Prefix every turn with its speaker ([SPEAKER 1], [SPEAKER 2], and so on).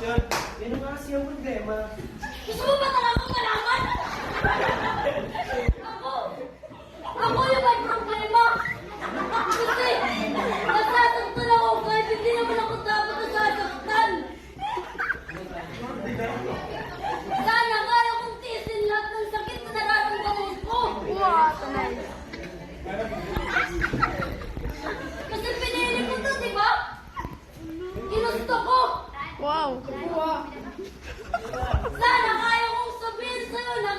[SPEAKER 1] Yan ang kasi ang problema.
[SPEAKER 2] Gusto mo ba talagang malaman? Ako yung may problema. Kasi, nasasaktan ako kahit hindi naman ako dapat nasasaktan. Sana kaya kong tiisin lahat ng sakit na nararamdaman ko. Kasi pinili ko to, di ba? Ginusto ko.
[SPEAKER 3] Wow.
[SPEAKER 2] Sana kaya kong sabihin sa'yo na